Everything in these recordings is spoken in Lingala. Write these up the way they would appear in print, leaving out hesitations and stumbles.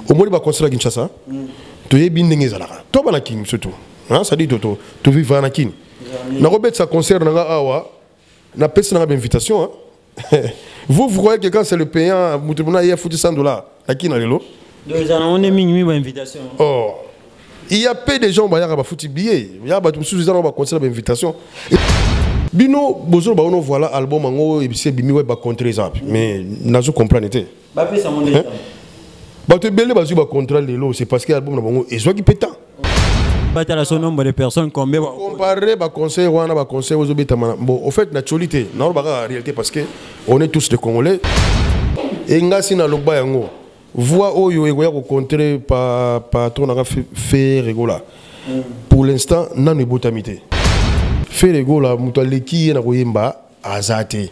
Au moins, il va construire la Kinshasa. Tu es bien n'engagé là. Toi, tu es king surtout. Ça dit tu vis à king. Na Robert ça concerne na awa. Na personne n'a invitation. Vous croyez que quand c'est le payant, il y a foutu $100 à qui n'a le lot? On est minimum invitation. Oh, il y a peu de gens qui ont foutu billet. Il y a des gens qui ont conseillé l'invitation. Bino, bozo ba ono voilà album ango et c'est bimi ouais ba contre ça. Mais nazo comprendre était. Ba pe ça mon temps. Ba te belé ba ba contre lelo, c'est parce que album na bango et soit qui pétant. Ba ta la son nombre de personnes combien ba comparer ba conseil wana ba conseil ozo beta bon au fait naturalité na ba réalité parce que on est tous des Congolais. Et ngasi na loba yango. Voix oyo egoya ko contrer par ton a fait rigola. Pour l'instant nanu botamité. Fait rigola mutaleki na koyemba azate.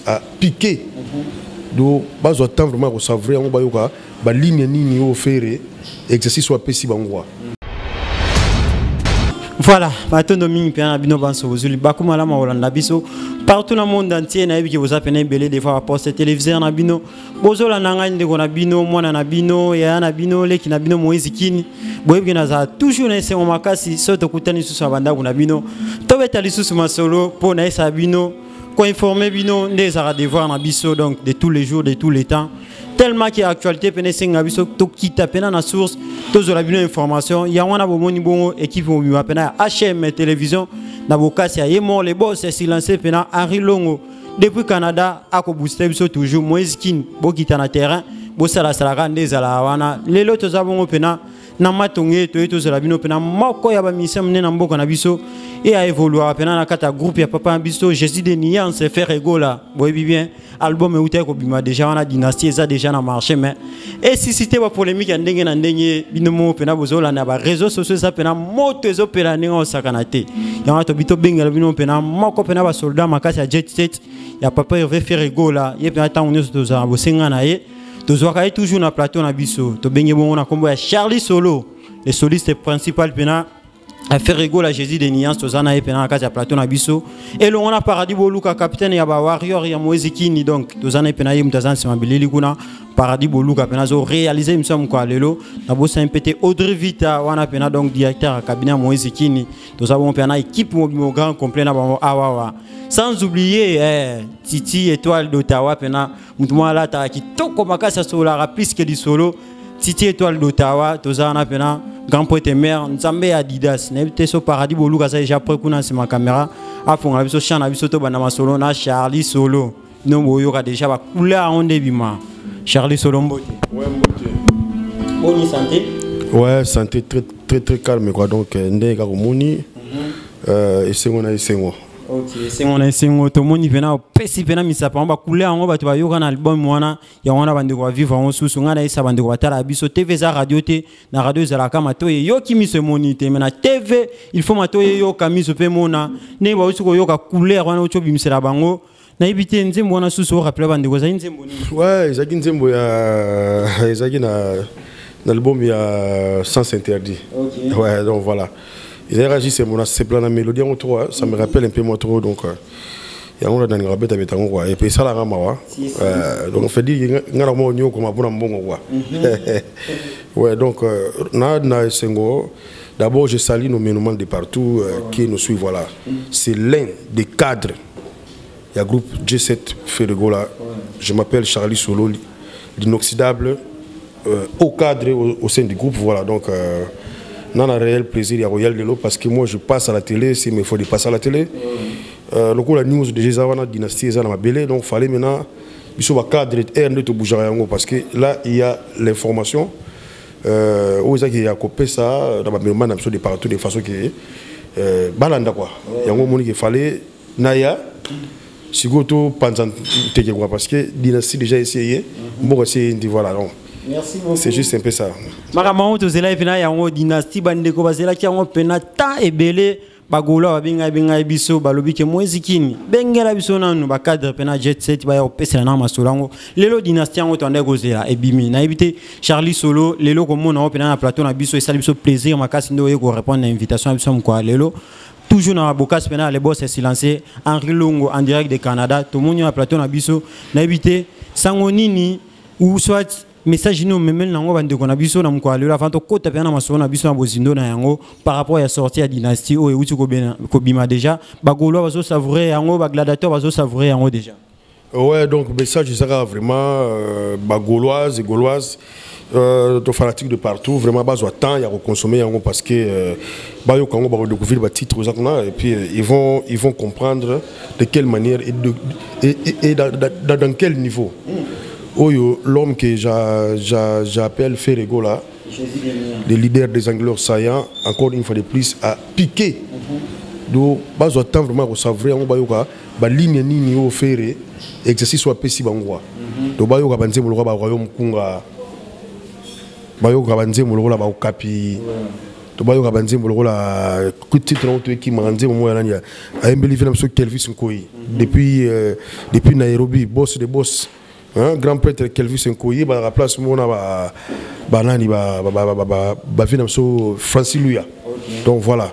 A piqué. Do bazo attendre vraiment ko savrer on ba yoka ba ligne nini o faire exercice soit pesi bangwa. Voilà, maintenant domingue bien abino banso ozuli bakuma la maolanda biso partout dans le monde entier na yebi ke vous appelez belé des fois poste téléviseur na bino bozola nanga ndeko na bino mwana na bino ya na bino leki na bino Moïse Kini boyebi na za toujours na semo makasi soto kutani susu abanda kuna bino to beta lisusu masolo po na esa bino ko informer bino des ara devoir na biso donc de tous les jours de tous les temps tellement que actualité pene senga biso to kita pena na source to zola bino information ya wana bomoni bongo équipe mo bima pena HM télévision na bokasi ya yemo les boss c'est silencé pena Henri Longo depuis Canada ako booster biso toujours Moïse Kini bo kita na terrain bo sala sala ndezala wana lelo to zabongo pena na matonge to zola bino pena moko ya ba mission na mboka na biso et a évolué pena na kata groupe ya papa biso Jésus de Nian se faire rigola boyebi bien album euté ko bima déjà on a dynastie ça déjà na marché mais et si c'était pas polémique ndenge na ndenge binomo pena bozola na ba réseaux sociaux ça pena moto ezo pela ningo sakanate ya to bito bengela bino pena moko pena ba soldat makasi ya jet set ya papa veut faire rigola ye pena tant on est za bosenga na ye to zoka toujours na plateau na biso to benge bon na kombo ya Charlie Solo le soliste principal pena a fait rigoler Jésus de Niance tozana et pena kati ya plateau na biso et on a paradis boluka capitaine ya ba warrior ya Moïse Kini donc tozana et pena yim tazana sima bilili kuna paradis boluka pena zo réaliser imsam kwa lelo na bossa impété Audrey Vita wana pena donc directeur à cabinet Moïse Kini tozabon pena équipe mo grand complet na ba awawa sans oublier Titi étoile d'Ottawa pena mutuma la ta ki toko makasa sola plus que du solo Titi étoile d'Ottawa tozana pena grand poète mère nzambe Adidas n'était so paradis boluka ça déjà après kuna c'est ma caméra a fond la biso chana biso to bana masolo na Charlie Solo no boyoka déjà ba couleur on débima Charlie Solo mbote ouais mbote bonne santé ouais santé très calme quoi donc ndé ka komoni et c'est moi OK c'est mon to moni vena pesi vena misapa ba couleur ngo bato ba yoka na album wana ya wana bande ko vivre en susu ngana isa bande ko tala biso TV za radio te na radio za la kama to yo kimi se monite mais na TV il faut mato yo kamiso pe mona ne ba usu ko yoka couleur wana ucho bimisela bango na ibite nzembo wana susu rappela bande ko za nzembo ni ouais ezaki nzembo ya ezaki na l'album ya Sans Interdit. OK ouais donc voilà. Ils ont réagi, c'est plein de mélodies en trop, ça me rappelle un peu moi trop, donc il y a un dans le rabais avec un quoi, et puis ça la ramawa. Donc on fait dire, on a un mot comme un bon quoi. Ouais, donc na Sengo. D'abord je salue nos monuments de partout qui nous suivent voilà. C'est l'un des cadres. Il y a un groupe G7 Ferregola. Je m'appelle Charlie Solo, l'inoxydable, au cadre au sein du groupe voilà donc. Non, un réel plaisir à Royal de l'eau parce que moi je passe à la télé, s'il me faut de passer à la télé. Donc la news de Jézavana dynastie est dans ma belle, donc il fallait maintenant il faut cadre de Boujarango parce que là il y a l'information. Où il y a coupé ça dans ma mémoire de partout de façon que balanda quoi. Il y a un moment qu'il fallait Naya Sigoto Panzan parce que dynastie déjà essayé. Bon c'est voilà donc. Merci beaucoup. C'est juste un peu ça. Makamao to zela ifina ya ngo dynastie bandeko bazela ki ngo pena ta ebele bagola babinga binga biso balobi ke Moïse Kini bengela biso nanu ba cadre pena jet set ba yo pesela na masolango lelo dynastie ngo to ndeko zela ebimi na ebité Charlie Solo lelo ko mona o pena na plateau na biso et ça biso plaisir makasi ndo yeko répondre à invitation biso mko lelo toujours na bokas pena les boss est lancé Henri Longo en direct de Canada to monyo na plateau na biso na ebité sango nini ou soit message nous même nango bande ko na biso na mko alela fanto ko tapena na masona biso na bozindo na yango par rapport à sortie à dynastie o euti ko bima déjà ba golo bazo savourer yango ba gladiateur bazo savourer yango déjà. Ouais, donc message sera vraiment gauloise et gauloise, fanatiques de partout, vraiment bas au temps il y a consommer parce que bah quand on va découvrir les titres et puis ils vont comprendre de quelle manière et dans quel niveau. L'homme que j'appelle Ferrego là, le leader des Anglais saillants, encore une fois de plus, a piqué. Donc bas au temps vraiment au savoir on va ligne ni au ferré exercice soit pessi bangwa do bayo ka banze muloko ba royaume kunga bayo ka banze muloko la ba okapi do bayo ka banze muloko la titre on to ki manze mo ya nani a embeli film sur Kelvis Nkoyi depuis Nairobi boss de boss grand prêtre Kelvis Nkoyi ba la place mo na ba nani ba film sur Francis Luya donc voilà.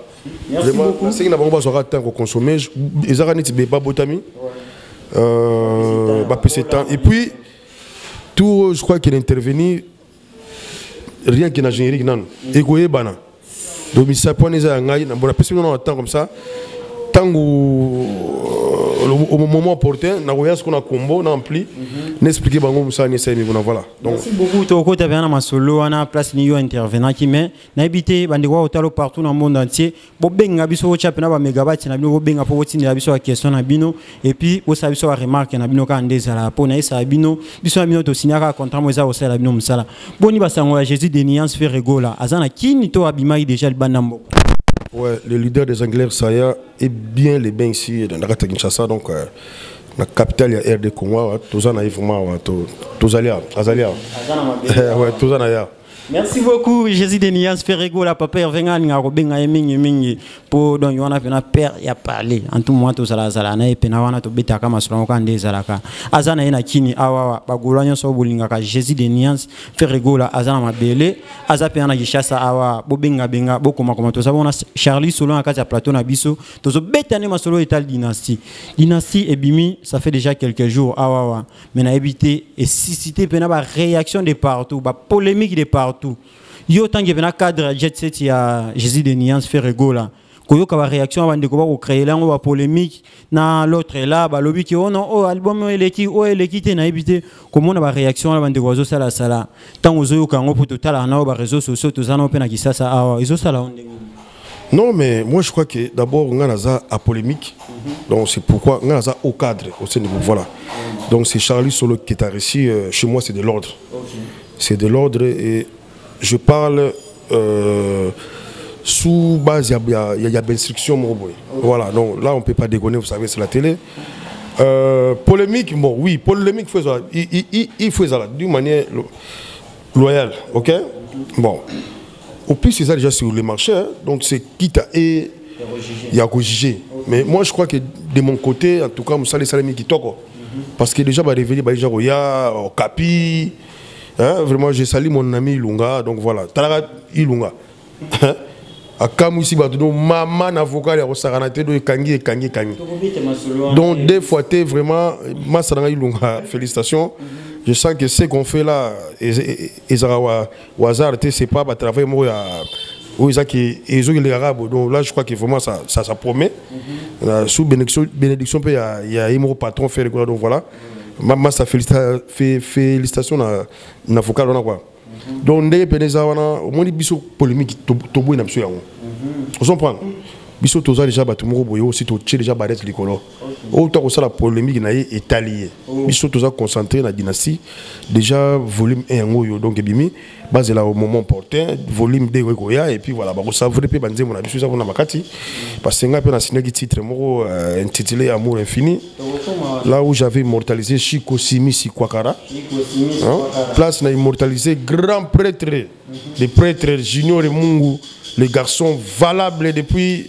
Merci beaucoup. C'est qu'il n'a pas besoin de temps pour consommer. Les araignées ne sont pas botami. Et puis, tout, je crois qu'il est intervenu, rien qui n'a générique. Et qu'il y a bana. Donc, il s'apprend les araignées. On a personne dans un temps comme ça. Tant au moment opportun, on a ce qu'on a combo, on a ampli, n'expliquer pas comment ça, voilà. Merci beaucoup. Toko t'avais un masolo, on a place niveau intervenant qui met, n'habité, bandéwa au talo partout dans le monde entier. Bobeng abiso au chapena ba megabyte, n'abino bobeng apo wotini abiso a question n'abino, et puis au sabiso a remarque n'abino ka ndeza la po na isa abino, biso abino to signaka contrat moza au sel abino musala. Boni basango ya Jésus de Niance Ferrego là, azana kini to abima déjà le banambo. Ouais, le leader des Anglais, Saya, est bien les bains ici dans la Kinshasa, donc la capitale, il y a RD Congo, tous en vraiment, tous Azalia. Ouais, tous en ailleurs. Merci beaucoup, Jésus de Niance Ferrego, la papa Ervenga, n'a robenga mingi pour donc on a fait un père y a parlé en tout moment tous ala zala na epena wana to beta kama solo ko ande zalaka azana ina kini awa bagulanya so bolinga ka Jésus de Niance Ferrego la azana mabele azape na gishasa awa bobenga benga bokoma koma to sabona Charlie solo na kati ya plateau na biso to zo beta ne masolo etal dynastie et bimi ça fait déjà quelques jours awa mais na éviter et susciter pena ba réaction de partout ba polémique de partout. Yo tangi vena cadre jet set ya Jésus de Niance Ferrego là koyo ka réaction avant de ko créer là on va polémique na l'autre là ba lobby ki ono o album eleki te na éviter comment on va réaction avant de ko zo sala tant ozo ka ngo pour total na ba réseaux sociaux to zana opena ki sasa awa izo sala on. Non mais moi je crois que d'abord on a à polémique donc c'est pourquoi on a au cadre au sein de voilà donc c'est Charlie Solo qui est réussi chez moi c'est de l'ordre. C'est de l'ordre et je parle sous base, il y a d'instruction. Voilà, donc là on ne peut pas dégonner, vous savez, c'est la télé. Polémique, bon, oui, polémique, il faut ça d'une manière loyale, ok? Bon, au plus c'est ça déjà sur le marché, hein, donc c'est quitte à et il y a jugé. Mais moi je crois que de mon côté, en tout cas, Moussa les Salami qui toque, parce que déjà, il va révéler, il y a Capi. Hein, vraiment, j'ai sali mon ami Ilunga, donc voilà. Taraga Ilunga. A Kamousi Batodo, maman avocat, il y a Saranate, de Kangi. Donc, des fois, tu es vraiment, Masaranga Ilunga, félicitations. Je sens que ce qu'on fait là, Ezara Wazar, c'est pas un travail, moi, les Arabes. Donc là, je crois que vraiment, ça promet. Sous bénédiction, il y a un patron, fait donc voilà. Maman, ça félicitations na vocal on a quoi. Donc des peneza wana au moins biso polémique to boy na biso yango. On comprend. Biso toza déjà batu moko boyo aussi to tché déjà barret likolo. Autant que ça la polémique na étalée. Biso toza concentré na dynastie déjà volume 1 yango donc bimi basé là au moment opportun volume 2 goya et puis voilà ba ko savourer pe banze mona biso ça na makati parce que nga pe na signé titre moko intitulé Amour infini. Là où j'avais immortalisé Chico Simisi Kwakara, place n'a immortalisé grand prêtre, les prêtres Junior et Mungu, les garçons valables depuis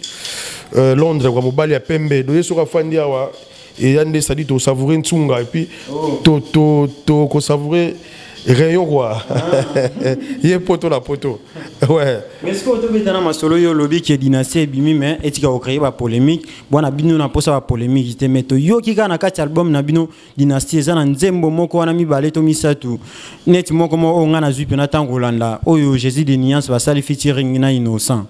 Londres, Mobali à Pembe, de Yesoka Fandiawa, et yande ça dit to savourer ntunga et puis to savourer rayon quoi. Yé poto la poto. Ouais. Mais est-ce que vous avez dans ma solo yo lobby qui est dynastie bimi mais est-ce qu'il a créé ba polémique bon na bino na posa ba polémique te meto yo ki kana kati album na bino dynastie za na nzembo moko wana mibale to misatu net moko mo nga na zupi na tangolanda oyo Jésus de Nuance ba sali featuring na Innocent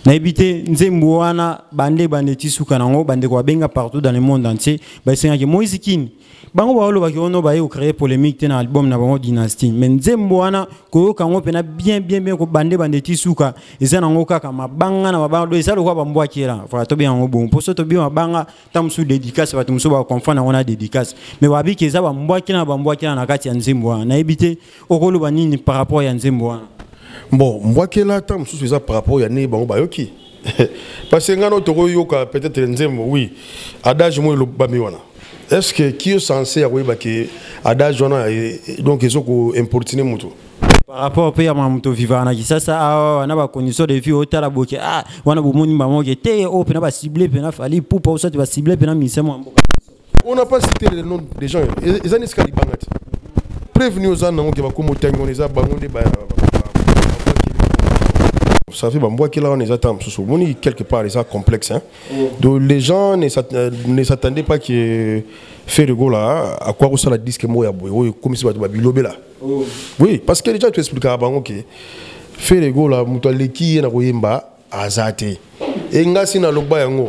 na ebité nzembo wana bande tisuka nango bande ko benga partout dans le monde entier ba senga ke Moïse Kini bango ba olo ba kiono ba yo créer polémique te na album na bango dynastie mais nzembo wana ko kango pena bien ko bande tisuka eza nango kaka mabanga na mabanga do eza lokwa bambwa kira fa to bien ngo bon poso to bien mabanga tamsu dédicace ba tumso ba confana on a dédicace mais wabi ke eza bambwa kina na kati ya nzembo wana na ebité okolo ba nini par rapport ya nzembo wana. Bon, moi qui là tant sous ça par rapport à né bon bayoki. Parce que ngano to yoka peut-être nzembo oui. Adage moi le bamiwana. Est-ce que qui est censé avoir que adage wana donc ils ont importuné mutu. Par rapport au pays à Mamuto Vivana qui ça na ba condition de vie au tala boke wana bomoni maman qui était au pena ba cibler pena fali pour ça tu vas cibler pena misemo mboka. On n'a pas cité les noms des gens. Ils ont escalé bangati. Prévenu aux gens qui va comme tengo les abangonde ba. Ça fait bon, moi qui là on est attend quelque part c'est complexe hein. Donc les gens ne s'attendaient pas que fait le go là à quoi ça la disque moi ya boy comme si ba bilobe là. Oui, parce que déjà tu expliques à bango que fait le go là mutaleki na koyemba azate. Et ngasi na loba yango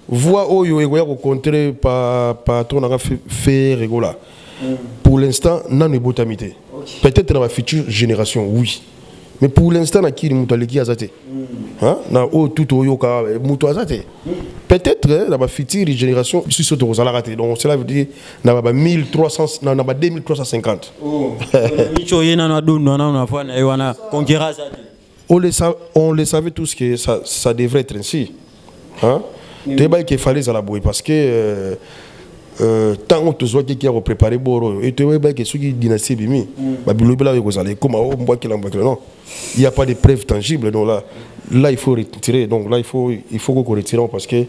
voix oyo ekoya ko contrer par ton na fait le go là. Pour l'instant nan botamité. Peut-être dans la future génération oui. Mais pour l'instant, na qui mutaleki azate. Hein? Na o tout oyoka muto azate. Peut-être dans la future génération, je suis sûr que vous allez rater. Donc cela veut dire na ba 1300 na ba 2350. Micho yena na dono na fa na wana conquérir azate. On le savait tous que ça devrait être ainsi. Hein? Débat qu'il fallait à la bouille parce que tant que tu vois qui a préparé Boro et tu vois que ceux qui dynastie bimi ba bilobela yo kozala comme o mboa kila non il y a pas de preuves tangibles donc là il faut retirer donc là il faut qu'on retire parce que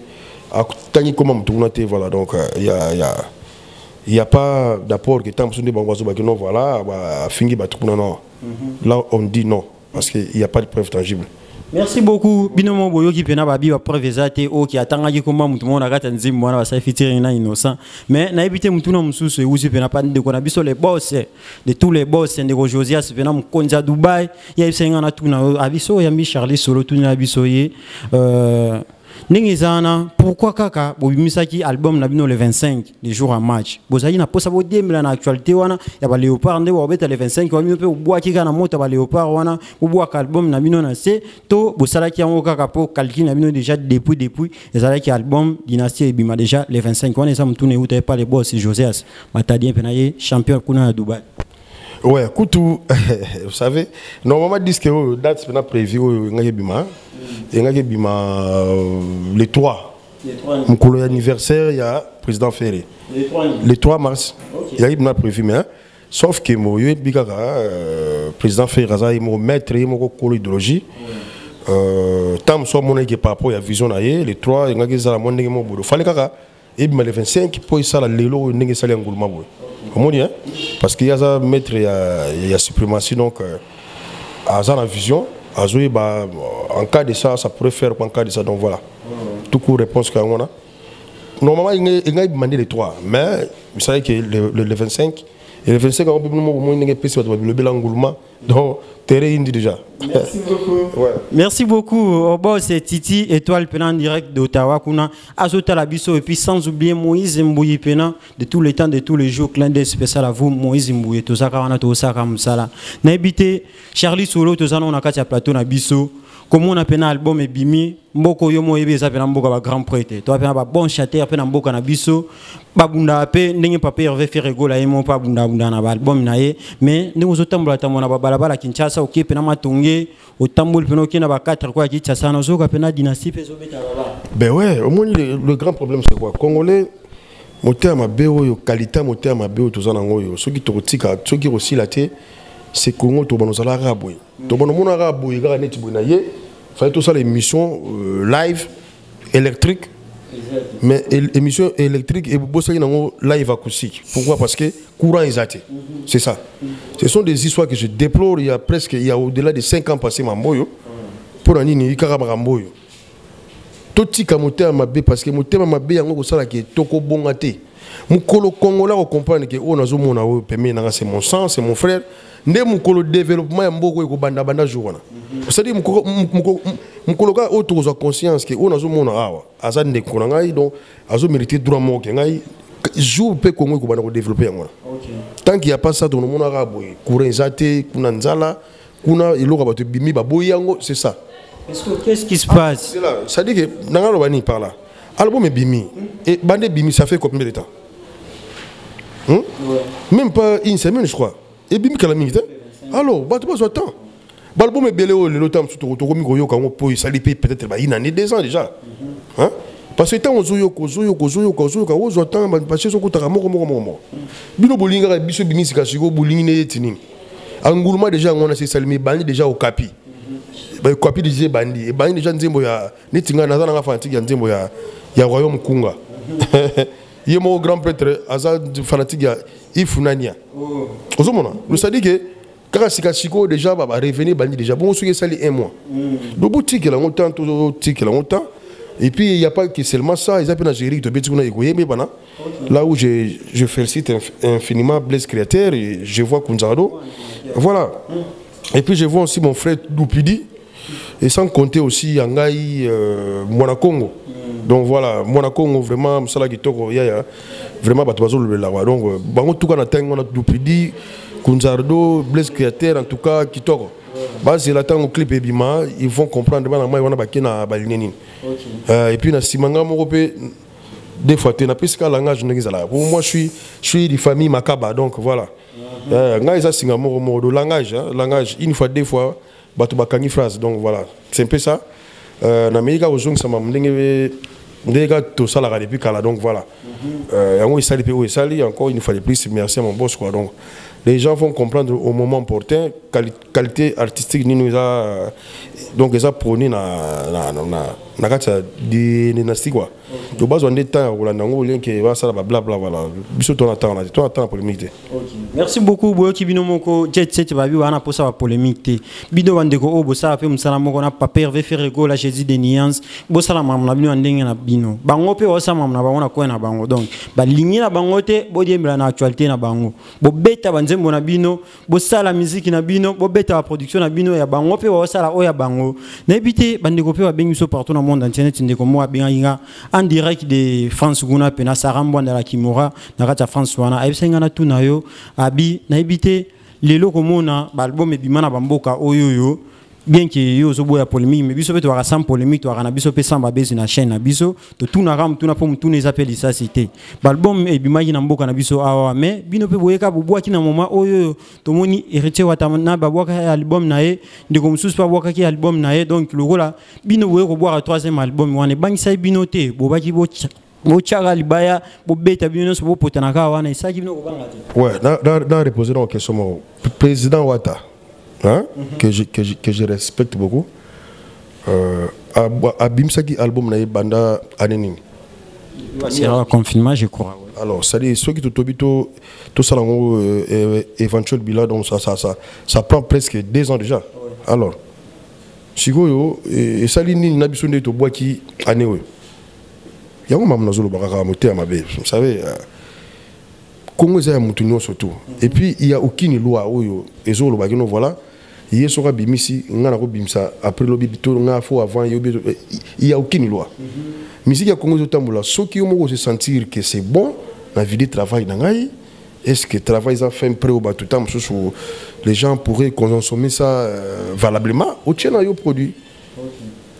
tant comment tourner voilà donc il y a pas d'apport que tant que des bangozo ba non voilà ba fingi ba tout non là on dit non parce que il y a pas de preuves tangibles. Merci beaucoup. Binomo boyo qui pena babi ba preuve zate o qui atanga ki komba mutu mona kata nzimu wana ba sa featuring na Innocent mais na ebité mutu na mususu e uzi pena pa de kona biso les boss de tous les boss de Josias pena mkonza Dubai ya isenga na tuna abiso ya mi Charlie solo tuna abiso ye Ningizana, pourquoi kaka bobimisaki album na bino le 25 les jours à match bozali na posa bo demela na actualité wana ya ba Léopard nde bo beta le 25 wa bino pe boa kika na moto ba Léopard wana boa ka album na bino na se to bosalaki yango kaka po calcul na bino déjà depuis ezalaki album Dynastie ebima déjà le 25 wana ça mutune uta pas les boss Josias matadien penaye champion kuna à Dubaï. Ouais, Koutou, vous savez, normalement, disque date c'est prévu le 3. Mon anniversaire, il y a président Ferré. Le 3 mars. Il y a prévu, mais sauf que mon président Ferré, il m'a maître, il m'a collé idéologie. Tant que mon équipe par rapport à la vision, le 3, il y a mon équipe. Il fallait que le 25 pour y ça, le lelo, il y a comment dire? Parce qu'il y a ça mettre il y a suprématie donc à ça la vision à jouer en cas de ça pourrait faire en cas de ça donc voilà tout coup réponse qu'on a normalement il a demandé les 3 mais vous savez que le 25 et le 25 on peut moins une PC le bilan donc terrain indi déjà. Merci beaucoup. Ouais. Merci beaucoup au boss c'est Titi étoile penant direct d'Ottawa kuna azota la biso et puis sans oublier Moïse Mbouye penant de tous les temps de tous les jours clin d'œil spécial à vous Moïse Mbouye to saka wana to saka musala na ebité Charlie Solo to zana on a kati ya plateau na biso comme on a pena album et bimi mboko yo mo yebe za pena mboka ba grand prêtre to pena ba bon chanteur pena mboka na biso ba bunda pe ndenge papa Hervé Ferregola yemo pa bunda na ba album na ye mais ndenge ozotambola tamona ba balabala Kinshasa oké pena matonge otambol pena oké na ba 4 quoi Kinshasa na zoka pena dynastie peso beta baba. Ben ouais au moins le grand problème c'est quoi Congolais moteur ma béo yo qualité moteur ma béo to zana ngoyo soki to tika soki aussi la té c'est Congo to banozala raboué to banomona raboué ga net bonaye fallait tout ça l'émission live électrique Mais émission électrique et bosser dans live acoustique. Pourquoi? Parce que courant est athée. C'est ça. Ce sont des histoires que je déplore. Il y a au-delà de 5 ans passés mamboyo pour un nini ikarabaramboyo. Toti kamote amabe parce que motema mabe yango ko sala ke toko bongate. Mukolo Congolais on comprendre que on azo mona o peme na c'est mon sang, c'est mon frère. Ndé mukolo développement ya mboko ko banda banda jour na. C'est-à-dire mukolo ka auto zo conscience que on azo mona awa. Aza ndé ko ngai donc azo mériter droit mo ke ngai jour pe Congo ko banda ko développer yango. Tant qu'il y a pas ça dans le monde arabe, courant zate, kuna nzala, kuna iloko ba to bimi ba boyango, c'est ça. Qu'est-ce qui se passe? C'est là, ça dit que Nangalo Bani par là. Album est bimi. Et Bandé bimi, ça fait combien de temps? Même pas une semaine, je crois. Et bimi, calamité. Alors, bah, tu pas temps. L'album est belé, le temps, surtout, ça lui paye peut-être une année, 2 ans déjà. Parce que tant on zoyoko, parce que ce que mort. Bino Bolinga, Biso Bimi, c'est Kasigo, Bolinga, Tini. Angoulma, déjà, on a ces salimés, Bandi, déjà au Capi. Bah copie disait bandi et bandi déjà nzembo ya nitinga na zana fanatique ya nzembo ya royaume kunga yemo grand prêtre aza fanatique ya ifunania ozomona le sadi que kaka sikasiko déjà ba revenir bandi déjà bon ce qui sali 1 mois do boutique la longtemps tout tique la longtemps et puis il y a pas que seulement ça ils appellent à gérer de betikuna ekoyembe bana là où je félicite infiniment Blaise Créateur et je vois Kunzado voilà et puis je vois aussi mon frère Doupidi. Et sans compter aussi Yangai Monacongo. Donc voilà, Monacongo vraiment, ça là qui toko, vraiment batozo le lawa. Donc bango tout cas na tengo na Doupidi, Kunzardo, Blaise Créateur en tout cas qui toko. Bah c'est la tango clip ebima, ils vont comprendre bana mai wana bakena balineni. Et puis na simanga morope des fois tu n'as plus qu'à langage n'exala. Pour moi je suis de famille Makaba donc voilà. Ngai ça singa moro langage une fois deux fois bato bakangi phrase donc voilà c'est un peu ça na ozong sama ndega to sala depuis kala donc voilà yango isali pe isali encore une fois de plus merci à mon boss quoi donc les gens vont comprendre au moment opportun qualité artistique ni nous a donc ça prôné na kata dynastie quoi de base on est temps on a nango lien que va ça bla bla voilà biso ton attend polémique. Merci beaucoup boyo kibino moko jet set babi wana posa ba polémique bido bandeko obo ça pe musala moko na papier ve faire go la jésus des nuances bo sala mamna bino ndenge na bino bango pe osa mamna ba wana ko na bango donc ba ligne na bango te bo diembla na actualité na bango bo beta banzembo na bino bo sala musique na bino bo beta ba production na bino ya bango pe osala o ya bango na ebité bandeko pe ba bengi so partout na monde internet ndeko mo benga en direct de France guna pena sarambo na la Kimura na kata France wana ayisenga na tuna yo abi na ebité lelo komona ba album ebimana bamboka oyoyo bien que yo zo boya polémique mais biso pe to sans polémique to na biso pe sans babezi na chaîne na biso to tuna ram tuna po mutune les appels ça cité ba album ebimaki na mboka na biso awa mais bino pe boyeka bobwaki na moment oyo to moni héritier watamana babwaka album na ye ndeko mususu pa bwaka ki album na ye donc lokola bino boyeko boire 3e album wana bangisa bino te bobaki bochara libaya bobeta bino so bopotanaka wana isaki bino kobanga te ouais dans reposer dans question président Ouattara hein? Que je respecte beaucoup. Abimsaki album na banda anenini. C'est un confinement je crois. Alors ça dit ceux qui tout ça éventuel bilan donc ça prend presque 2 ans déjà. Alors sikoyo et salini na bisonde to boaki anewe. Yango mamna zolo bakaka moté mabe. Vous savez Congo est un moutonnier surtout. Et puis il y a aucune loi oyo ezolo bakino voilà. Il y a bimisi ngana ko bimsa après le bibito nga fo avant il y a aucune loi. Musique ya Congo zotambola ceux qui ont se sentir que c'est bon la vie de travail nangai est-ce que travail ça fait un prêt au batutam sous les gens pourraient consommer ça valablement au tien yo produit.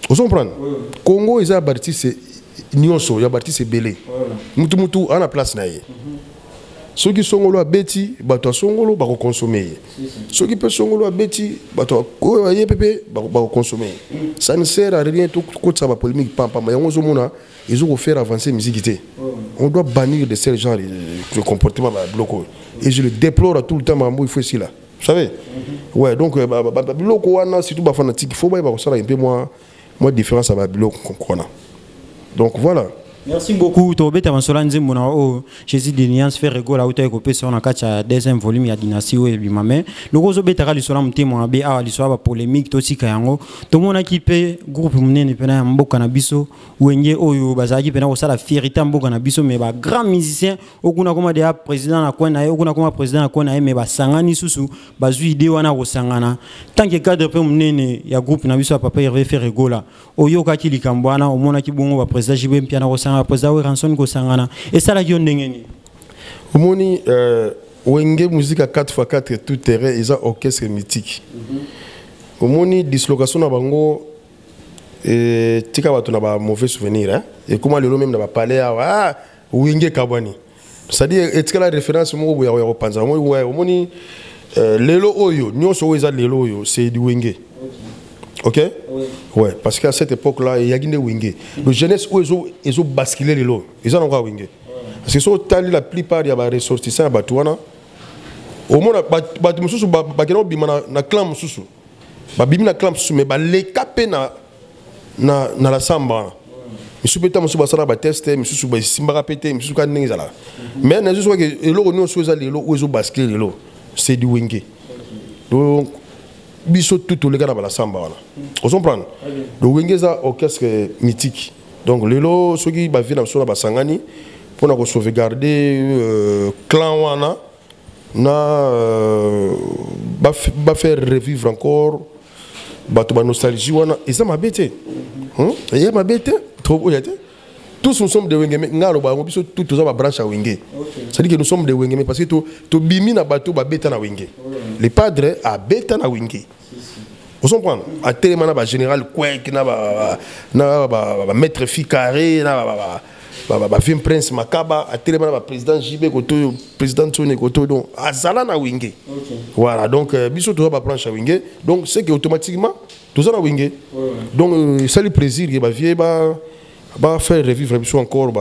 Vous comprenez? Congo is a bâti c'est nyonso ya bâti c'est belé. Mutu à la place na ye. Ceux qui sont là bêtis, bato songolo ba consommer. Ceux qui peuvent songolo bêtis, bato ko yé pépé ba consommer. Ça ne sert à rien tout côté ça va polémique pam pam. Yango zomona, ils ont faire avancer musique. On doit bannir de ces genres de comportement bloqué. Et je le déplore tout le temps mambo il faut ici là. Vous savez? Ouais, donc bloqué wana surtout ba fanatique, il faut ba ça un peu moins différence à bloqué qu'on a. Donc voilà. Merci beaucoup. Tu as mentionné que Jésus de Niance fait rigoler à hauteur de sur la deuxième volume de Dynastie et Bimame. Le gros obéta à l'histoire de mon abbé à l'histoire polémique aussi kayango. Tout le monde a équipé groupe mnene pena mboka na biso wenge oyo bazaki pena osala fierté mboka na biso mais ba grand musicien okuna koma de président na kona okuna koma président na kona mais ba sangani susu bazui idée wana ko sangana tant que cadre pe mnene ya groupe na biso papa Hervé fait rigoler oyo ka ki likambwana omona ki bongo ba président jibe mpiana ko sangana président we ranson ko sangana et ça la ki ndengeni omoni wenge musique à 4x4 tout terrain ils ont orchestre mythique omoni dislocation na bango et tika bato na ba mauvais souvenir hein et comment le même na ba parler ah wenge kabwani c'est-à-dire est-ce que la référence mo bo ya panza mo ouais omoni lelo oyo nyonso oyo lelo oyo c'est du wenge. OK oui. Ouais parce qu'à cette époque là il y a ginde wenge le jeunesse oyo ils ont basculé lelo ils ont encore wenge parce que so tali la plupart ya ba ressortissants ba tuana au moins ba mususu ba keno bima na clan mususu ba bimi na clan mususu mais ba le capé na la samba mususu beta mususu ba sala ba tester mususu ba simba pété mususu ka ndenge zala mais na zo que eloko nyo so za lelo ozo basket lelo c'est du wenge donc biso tout le gars na la samba wana on comprend le wenge za orchestre mythique donc lelo soki ba vina so na ba sangani pour na ko sauvegarder clan wana na ba faire revivre encore bato ba nostalgie wana et ça m'a bêté et m'a bêté trop tous nous sommes des wenge mais ngalo ba biso tout ça ba branche à wenge c'est à dire que nous sommes des wenge mais parce que to bimi na bato ba bêta na wenge les padres a bêta na wenge vous comprenez à tellement ba général Kwek na ba maître Ficaré na ba film prince Makaba à tellement ba président JB Koto président Tony Koto donc azala na wenge voilà donc biso to ba branche à wenge donc c'est que automatiquement tout ça na wenge donc ça le plaisir que ba vie ba faire revivre biso encore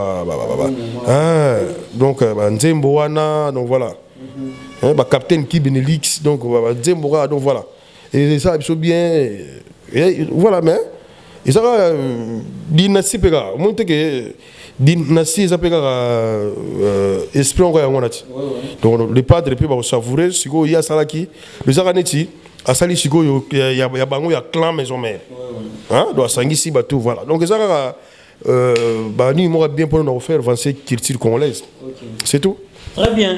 donc nzembo wana donc voilà ba capitaine Ki Benelix donc ba nzembo donc voilà et ça biso bien et voilà mais et ça dynastie pega monte que dynastie ça pega esprit on ngona ti donc les padres pe ba savourer siko ya salaki le zaraneti asali siko ya bango ya clan maison mère hein do sangisi ba tout voilà donc ça bah nous m'aurait bien pour nous faire avancer culture congolaise. C'est tout. Très bien.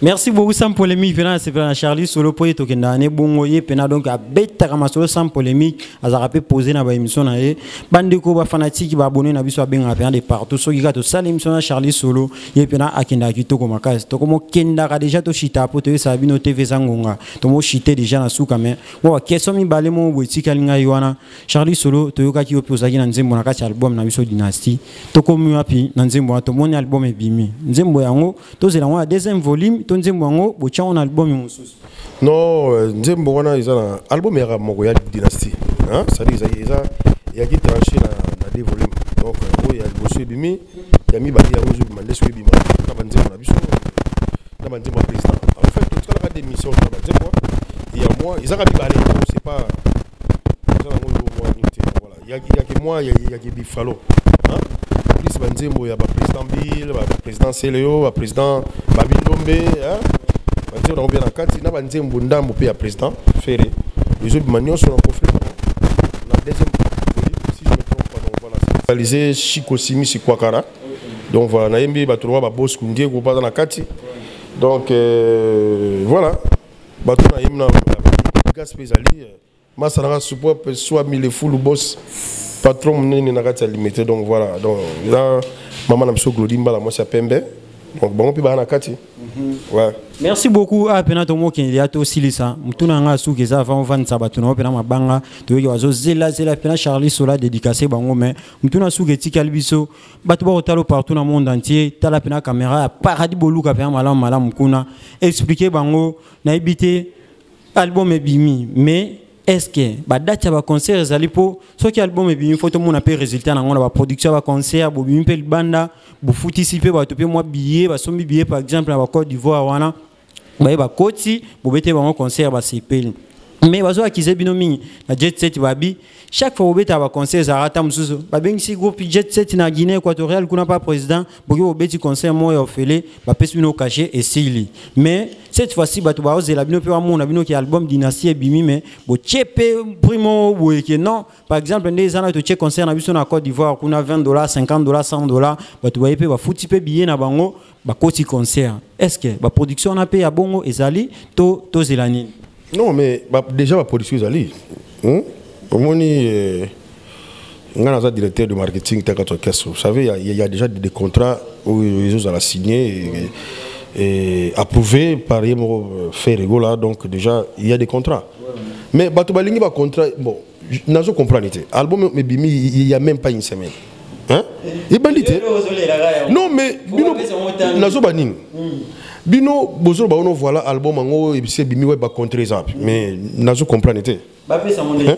Merci beaucoup sans polémique. C'est Charlie Solo pour être au Kenya. Bongo ye pena donc à bête ramasser sans polémique. Azarape poser na ba émission na ye. Bandeko ba fanatique ba abonné na biso abenga pena de partout. So giga to sala émission na Charlie Solo ye pena akenda kito ko makasi. To komo kenda ka déjà to chita po to sa bino TV zangonga. To mo chité déjà na suka mais. Wa keso mi bale mo bweti kalinga ywana. Charlie Solo to yoka ki opozaki na nzembo na kati album na biso Dynastie. To komu api na nzembo to moni album ebimi. Nzembo yango to zela wa deuxième volume to nzembo yango bo tia on album mususu. Non, nzembo wana izana album ya moko ya Dynastie. Hein, ça dit ça ya ki tranché na deux volumes. Donc o ya bosso ebimi ya mi bali ya ozo bimande so ebima. Na banzembo na biso. Na banzembo président. En fait, tout ça la des missions na banzembo. Il y a moi, ils ont bibale, c'est pas voilà. Il y a que moi, il y a que Bifalo. Hein? Plus banzembo ya ba président Bill, ba président Seleo, ba président Babi Lombe, hein? Banzembo na bien na kati na banzembo ndambo pe ya président Ferré. Les autres manions sont en conflit. La deuxième si je me trompe pas donc voilà, c'est réalisé Chico Simi Sikwakara. Donc voilà, na yembi ba trouva ba boss kungie ko pas na kati. Donc voilà. Ba to na yemna gas spéciali masara support soit mille full boss patron nene na kati limité donc voilà donc là maman na biso Glodimba la moi c'est Pembe donc bon puis ba na kati ouais. Merci beaucoup à Penato Moki ya to silisa mutuna nga suki za avant van sabatu na opena mabanga to yo wazo zela pena Charlie Sola dédicacé bango mais mutuna suki tikal biso batu ba otalo partout dans le monde entier tala pena caméra paradis boluka pena malam kuna expliquer bango na ebité album ebimi mais est-ce que ba date ba concert ezali po soki album ebimi faut tout monde appelle résultat na ngona ba production ba concert bo bimi pe banda bo futisi pe ba to pe moi billet ba sombi billet par exemple na ba Côte d'Ivoire wana ba koti bo bete ba concert ba sepeli mais bazo akize bino mingi na jet set babi chaque fois obeta ba conseil zarata mususu ba bengi groupe jet set na Guinée équatoriale kuna pas président boki obeti conseil moya ofele ba pesi bino caché et sili mais cette fois-ci bato ba ozela bino pe amona bino ki album dynastie bimi mais bo chepe primo boyeke non par exemple ndé zana to check concert na biso na Côte d'Ivoire kuna $20 $50 $100 bato ba yepe ba futi pe billet na bango ba koti concert est-ce que ba production na pe ya bongo ezali to zelani. Non, mais déjà, la production est allée. On est un directeur de marketing. Vous savez, il y a déjà des contrats où ils ont signé et approuvé par Ferrego là. Donc, déjà, il y a des contrats. Mais Batobalingi va contrat. Bon, je ne comprends pas. Album, il n'y a même pas une semaine. Hein? Il bandité. Non, mais Nazo Baning. Bino bozo ba ono voilà album ngo ebise bimi we ba contre exemple mais nazo comprendre té ba pesa mondé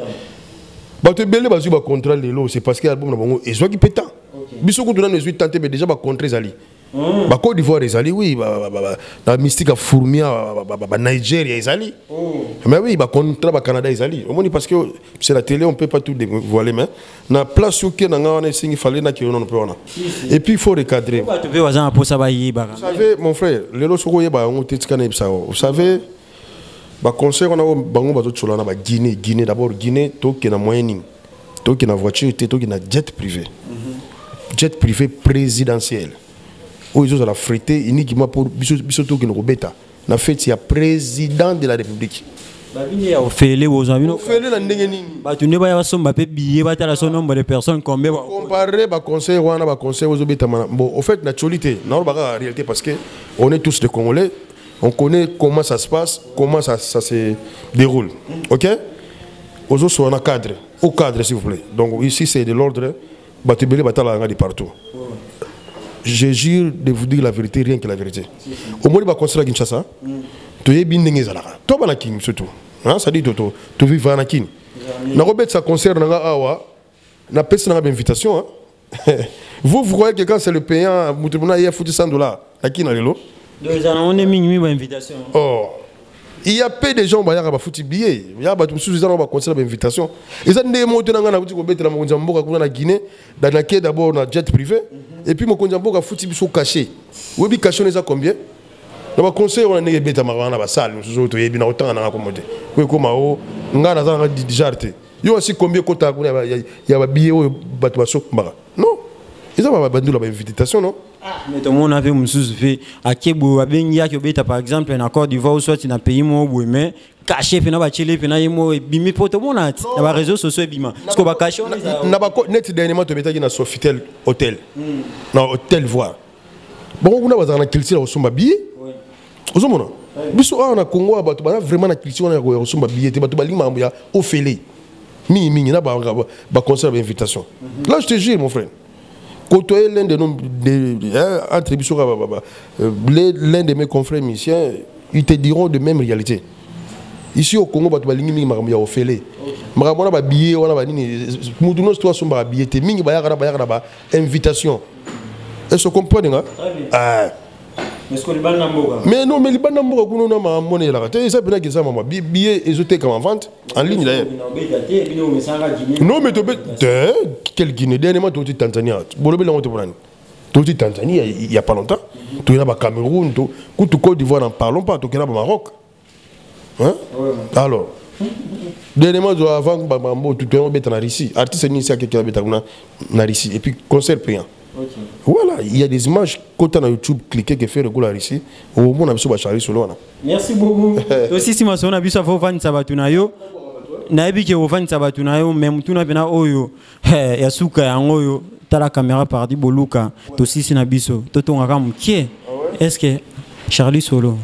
ba te belé ba zu ba contrat lelo c'est parce que album na bango ezo ki pétant biso ko dona nezo tenté mais déjà ba contre ezali ba Côte d'Ivoire ezali oui ba mystique a fourmia ba Nigeria ezali mais oui ba contrat ba Canada ezali au moins parce que c'est la télé on peut pas tout dévoiler mais na place où que na ngana singi fallait na ki on peut on et puis il faut recadrer. Vous savez mon frère les lots soko yeba on tetika na ibsa vous savez ba conseil on a bango ba tsola na ba Guinée d'abord Guinée to ki na moyen to ki na voiture to ki na jet privé présidentiel. Ils ont la frité uniquement pour Bissoto qui nous rebêta. Na fait il y a président de la République. Babini a offert aux amis. Offert la ndengeni. Ba tu ne ba ya somba pe billet ba ta la son nombre de personnes combien. Comparer ba conseil wana ba conseil aux obéta. Bon au fait naturalité, na ba réalité parce que on est tous des Congolais, on connaît comment ça se passe, comment ça se déroule. OK? Aux autres sont en cadre, au cadre s'il vous plaît. Donc ici c'est de l'ordre ba tu belé ba ta la de partout. Je jure de vous dire la vérité, rien que la vérité. Au moins, il va construire à Kinshasa. Tu es bien né Zalaga. Tu es bien surtout. Ça dit tu vis à Kin. Na robet ça concerne nga awa. Na pèse na invitation. Vous croyez que quand c'est le payant, il y a foutu $100 à qui na lelo? On est minimum invitation. Oh. Il y a peu de gens qui ont foutu billet. Il y a des gens qui ont conseillé l'invitation. Ils ont des mots de la Guinée, dans laquelle d'abord on a jet privé, et puis mon a foutu biso caché. Oui, bi caché on a combien? Dans le conseil on a des bêta marana ba salle, nous autres et bien autant on a accommodé. Oui, comme on a dans déjà arrêté. Il y a aussi combien quota il y a billet au bateau non. Ils ont pas bandu la invitation non? Mais tout le monde avait fait à Kébou, à Bengia, qui par exemple un accord d'Ivoire ou soit un pays mais caché, puis n'a chélé, puis n'a bimé pour tout le monde. Dans les réseaux sociaux, bimé. Parce qu'on va cacher. N'a pas net dernièrement, tu m'as dit dans Sofitel hôtel, dans hôtel voir. Bon, on a dans la culture au sommet billet. Au sommet, biso on a Congo, bah tu vas vraiment la culture au sommet billet, tu vas tu vas lire ma au fêlé. Mini n'a pas conserve invitation. Là, je te jure, mon frère. Côtoyer l'un de nos l'un de mes confrères musiciens, ils te diront de même réalité. Ici au Congo, tu vas limiter ma ofélé. Marabona ba billet, on a ba nini. Mouduno toi son ba billet, te mingi ba yara ba invitation. Est-ce que vous comprenez là? Ah. Mais non, mais les bandes n'amboka kuno na ma monnaie là. Tu sais ça bien que ça maman. Billet ésoté comme en vente en ligne d'ailleurs. Non mais tu quel Guinée dernièrement tu es Tanzanie. Bolobé là on te prend. Tu es Tanzanie il y a pas longtemps. Tu es là bas Cameroun, tu Côte d'Ivoire n'en parlons pas, tu es là bas Maroc. Hein? Alors dernièrement avant Bambo tu es en Russie. Artiste ni c'est quelqu'un qui na Russie et puis concert payant. Okay. Voilà, il y a des images quand on a YouTube cliqué que fait le goût là ici. Au moins on a besoin de Charlie Solo. Merci beaucoup. Aussi si ma son a besoin de faire sabatunayo. Na ebi ke ofan sabatunayo même tuna bena oyo. Ya suka ya ngoyo tala caméra parti boluka. To si na biso. To tonga kam kie. Est-ce que Charlie Solo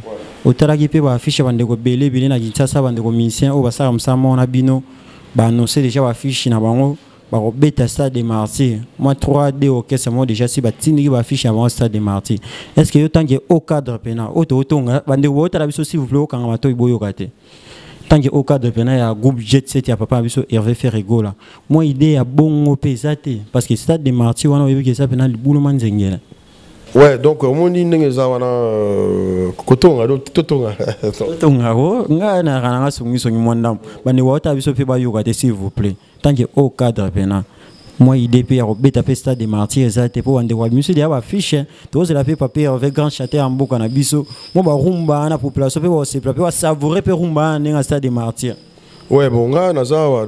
au tala ki pe ba affiche bande ko belé na Kinshasa bande ko musicien o ba sa msamo na bino ba annoncer déjà ba affiche na bango. Beta Stade des Martyrs. Moi 3D orchestre moi déjà si batini va afficher avant Stade des Martyrs. Est-ce que tant que au cadre pénal auto bande wota la biso s'il vous plaît quand bato iboyo kate. Tant que au cadre pénal ya groupe Jet Set ya papa biso Hervé Ferrego là. Moi idée ya bongo pesate parce que Stade des Martyrs wana oyebi que ça pénal boulot manzengela. Ouais, donc on dit que ça va kotonga totonga. Totonga ko nga na kana sungi sungi mwandam. Bani wata biso pe ba yoga s'il vous plaît. Tant que au cadre pena. Moi IDP a beta pesta des martyrs ça te pour ande wa monsieur dia ba fiche. To se la fait papier avec grand château en boka na biso. Mo ba rumba na population pe ba se pe ba savourer pe rumba na stade des martyrs. Ouais, bon,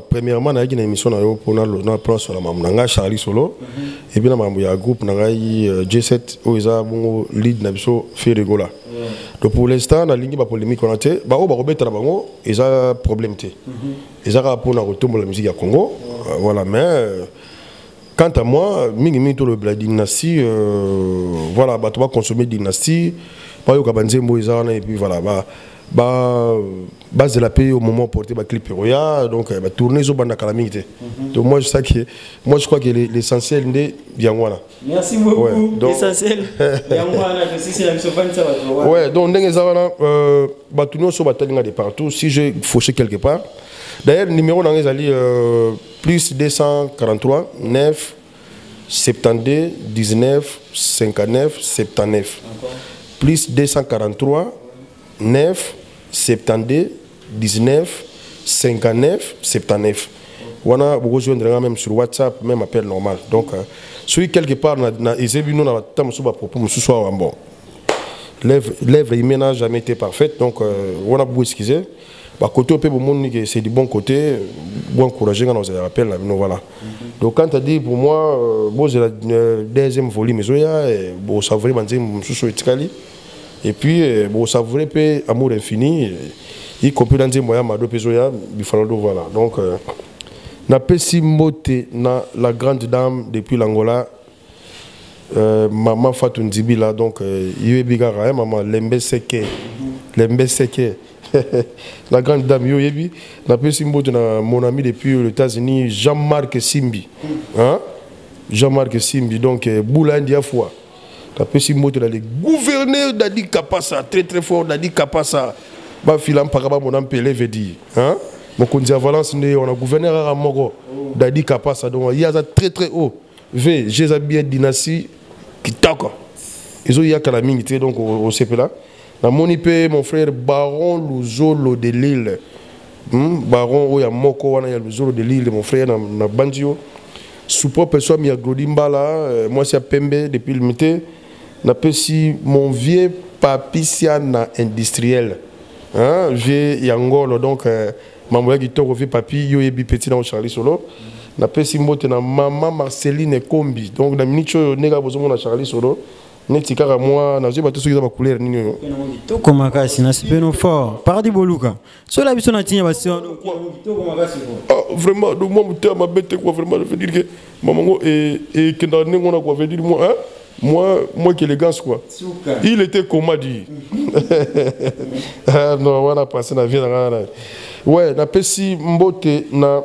premièrement, on a une émission pour la place sur la maman, Charlie Solo, et puis il y a un groupe, G7, où ils ont lead Nabiso, fait rigola. Donc pour l'instant, la ligne polémique, on a été, ils ont un problème. Ils ont rapport à retour de la musique à Congo. Voilà, mais quant à moi, le dynastie, voilà, tu vas consommer dynastie, pas et puis voilà, base de la paix au moment porté ma clip donc tourner sur bande calamité. Donc moi je crois que l'essentiel de Yangwana. Merci beaucoup. Ouais, l'essentiel Yangwana que c'est la mission ça. Ouais, donc ndenge zawana batuno so batalinga de partout si je fauché quelque part. D'ailleurs numéro dans les alliés plus 243 9 72 19 59 79 plus 243 9 72 19 59 79. On a beaucoup de gens même sur WhatsApp, même appel normal. Donc, celui quelque part, bon. L'œuvre humaine n'a jamais été parfaite, donc on a beaucoup excusé. Bah, côté c'est du bon côté, bon encourager quand on se rappelle, voilà. Donc quand tu as dit pour moi, bon c'est la deuxième volume, bon ça vraiment et puis bon ça voulait payer amour infini, y compris dans des moyens mado pesoya, bifalado voilà. Donc na pesi moté na la grande dame depuis l'Angola. Maman Fatou Ndibila, donc Yébigara, maman Lembe Seke, la grande dame Yoyebi, n'a pas symbole de mon ami depuis les États-Unis, Jean-Marc Simbi, hein? Jean-Marc Simbi, donc Boula Ndiafoua, n'a pas symbole de le gouverneur d'Adi Kapasa, très très fort d'Adi Kapasa, bah filam paraba mon âme pelé veut dire, hein? Mon condia Valence, on a gouverneur à Mogo d'Adi Kapasa, donc il y a très très haut. V, j'ai bien dynastie qui taque. Ils ont eu la minité donc au CP là. Dans mon IP, mon frère Baron Luzolo de Lille. Baron Oya Moko, wana ya Luzolo de Lille, mon frère na Bandio. Sous propre soit mi Grodimba là, moi c'est Pembe depuis le mété. Na pesi mon vieux papicia na industriel. Hein, vieux Yangolo donc maman qui toko vieux papi yo yebi petit dans Charlie Solo. Na pesi mbote na maman Marceline Kombi donc na minicho nega bozomo na Charlie Solo neti kaka moi na zeba to soki za ba couleur nini yo to komakasi na sipeno fort pardi boluka so la biso na tinya ba si to komakasi vraiment donc moi muté ma bête quoi vraiment je veux dire que maman et que dans nengo na quoi veut dire moi hein moi qui élégance quoi il était comment dire non on a passé na vie na ouais na pesi mbote na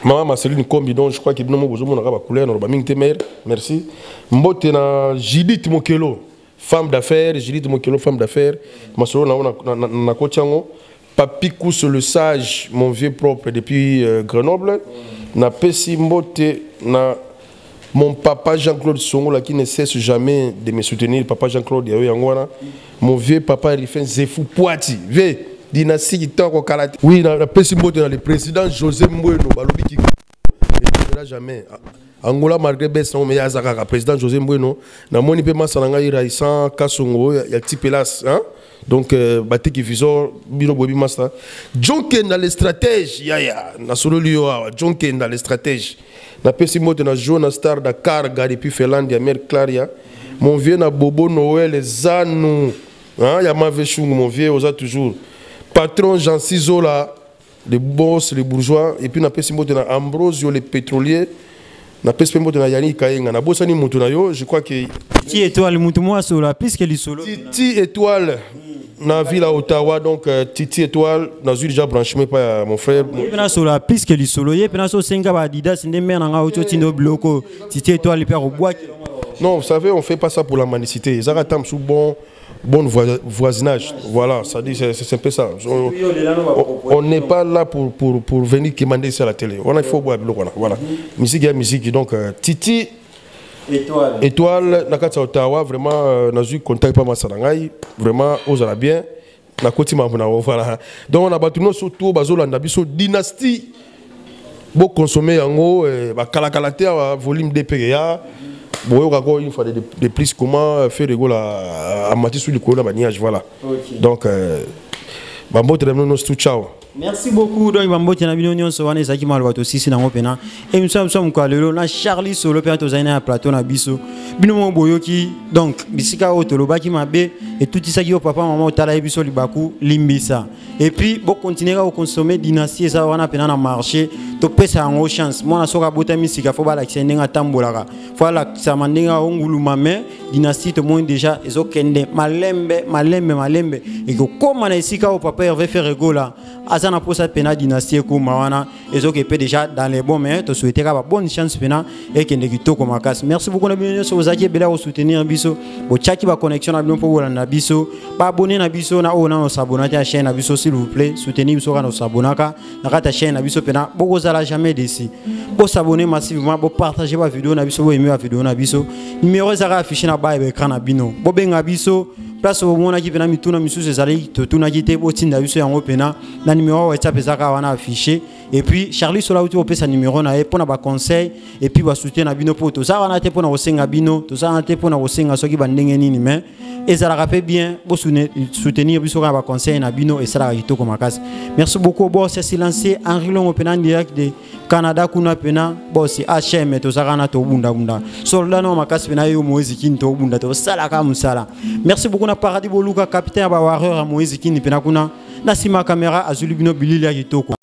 maman Marceline Kombi, donc je crois qu'il y a une couleur, merci. Mbote na Judith Mokelo, femme d'affaires, Judith Mokelo, femme d'affaires. Marceline na Kochango, Papi Kous le sage, mon vieux propre depuis Grenoble. Na Pessi Mbote na mon papa Jean-Claude Songo qui ne cesse jamais de me soutenir, papa Jean-Claude Yangwana. Mon vieux papa Rifin Zefou Poati, dynastie qui t'a kalati. Oui, la pessimité dans le président José Mboueno, balobi qui ne jamais. Angola malgré baisse non mais yazaka président José Mboueno, na moni pe masalanga iraïsan Kasongo ya tipelas hein. Donc bati qui visor bino bobi masa. Jonken dans les stratèges yaya na solo lio Jonken dans les stratèges. Na pessimité na Jonas Star Dakar gari puis Finlandia mer Claria. Mon vieux na Bobo Noël Zanou. Hein, ya Mavechung mon vieux osa toujours. Patron Jean Cizola, les boss, les bourgeois, et puis on a fait Ambrosio, les pétroliers, on a fait Yannick Kayenga, on a bossé Moutonayo, je crois que. Titi Étoile, Moutouma, sur la piste qu'elle est solo. Titi Étoile, dans la ville à Ottawa, donc Titi Étoile, dans une déjà branchement par mon frère. Il y a sur la piste qu'elle est solo, il y a sur Senga Adidas, c'est des mères en auto, Tino Bloco, Titi Étoile, il perd au bois. Non, vous savez, on ne fait pas ça pour la manicité. Ils attendent sous bon voisinage. Voilà, ça dit, c'est un peu ça. On n'est pas là pour venir commander ça à la télé. On a il faut boire. Voilà. Musique et musique. Donc, Titi, Étoile nakata Ottawa vraiment n'a eu contact pas masarangai vraiment aux ala bien na koti mamuna voilà donc on a battu nous surtout bazolanda biso dynastie bo consommer yango ba kalakalate volume DPA bon on une fois de plus comment faire les goals à match sur le col maniage voilà donc ba mbote nous tout ciao. Merci beaucoup. Donc, Bambote na bino nyonso wana ezaki malwato sisi na ngopena. Et nous sommes kwa lelo na Charlie Solo pe tozaina ya plateau na biso. Bino mo boyoki donc bisika otolobaki mabe et tout ça qui au papa maman otala biso libaku limbisa. Et puis bon continuer à consommer dynastie ça wana pena na marché to pesa en chance. Moi na soka bota misika faut ba la kisenga tambolaka. Faut la samandenga onguluma mais dynastie to moins déjà ezokende malembe et ko comme na isika au papa Hervé Ferregola azana posa pena dynastie ko mawana ezokepe déjà dans les bons mais to souhaiter ka bonne chance pena et kende kitoko makasi. Merci beaucoup na bino so ozaki bela ko soutenir biso bo chaki ba connexion na bino po wala na biso ba abonner na biso na ona no s'abonner à chaîne na biso s'il vous plaît soutenir biso ka no s'abonaka na kata chaîne na biso pena boko zala jamais déci bo s'abonner massivement bo partager ba vidéo na biso bo aimer ba vidéo na biso numéro za affiché na ba écran na bino bo benga biso place au monde qui pena mituna misusu ezali to tuna kite bo tinda biso yango pena na numéro WhatsApp ezaka wana affiché et puis Charlie Sola uti opesa numéro na e pona ba conseil et puis ba soutenir na bino poto ça wana te pona osenga bino to ça te pona osenga soki bandenge nini mais ezala rappel bien bo soutenir biso ka ba conseil na bino et ça la kitoko makasi. Merci beaucoup bon c'est silencieux Henri Longo pena direct de Canada kuna pena bo si HM to ça kana to bunda soldat no makasi pena yo Moïse Kini to bunda to sala ka musala. Merci beaucoup na Paradis Boluka capitaine ba warrior Moïse Kini pena kuna na sima caméra azuli bino bilili ya kitoko.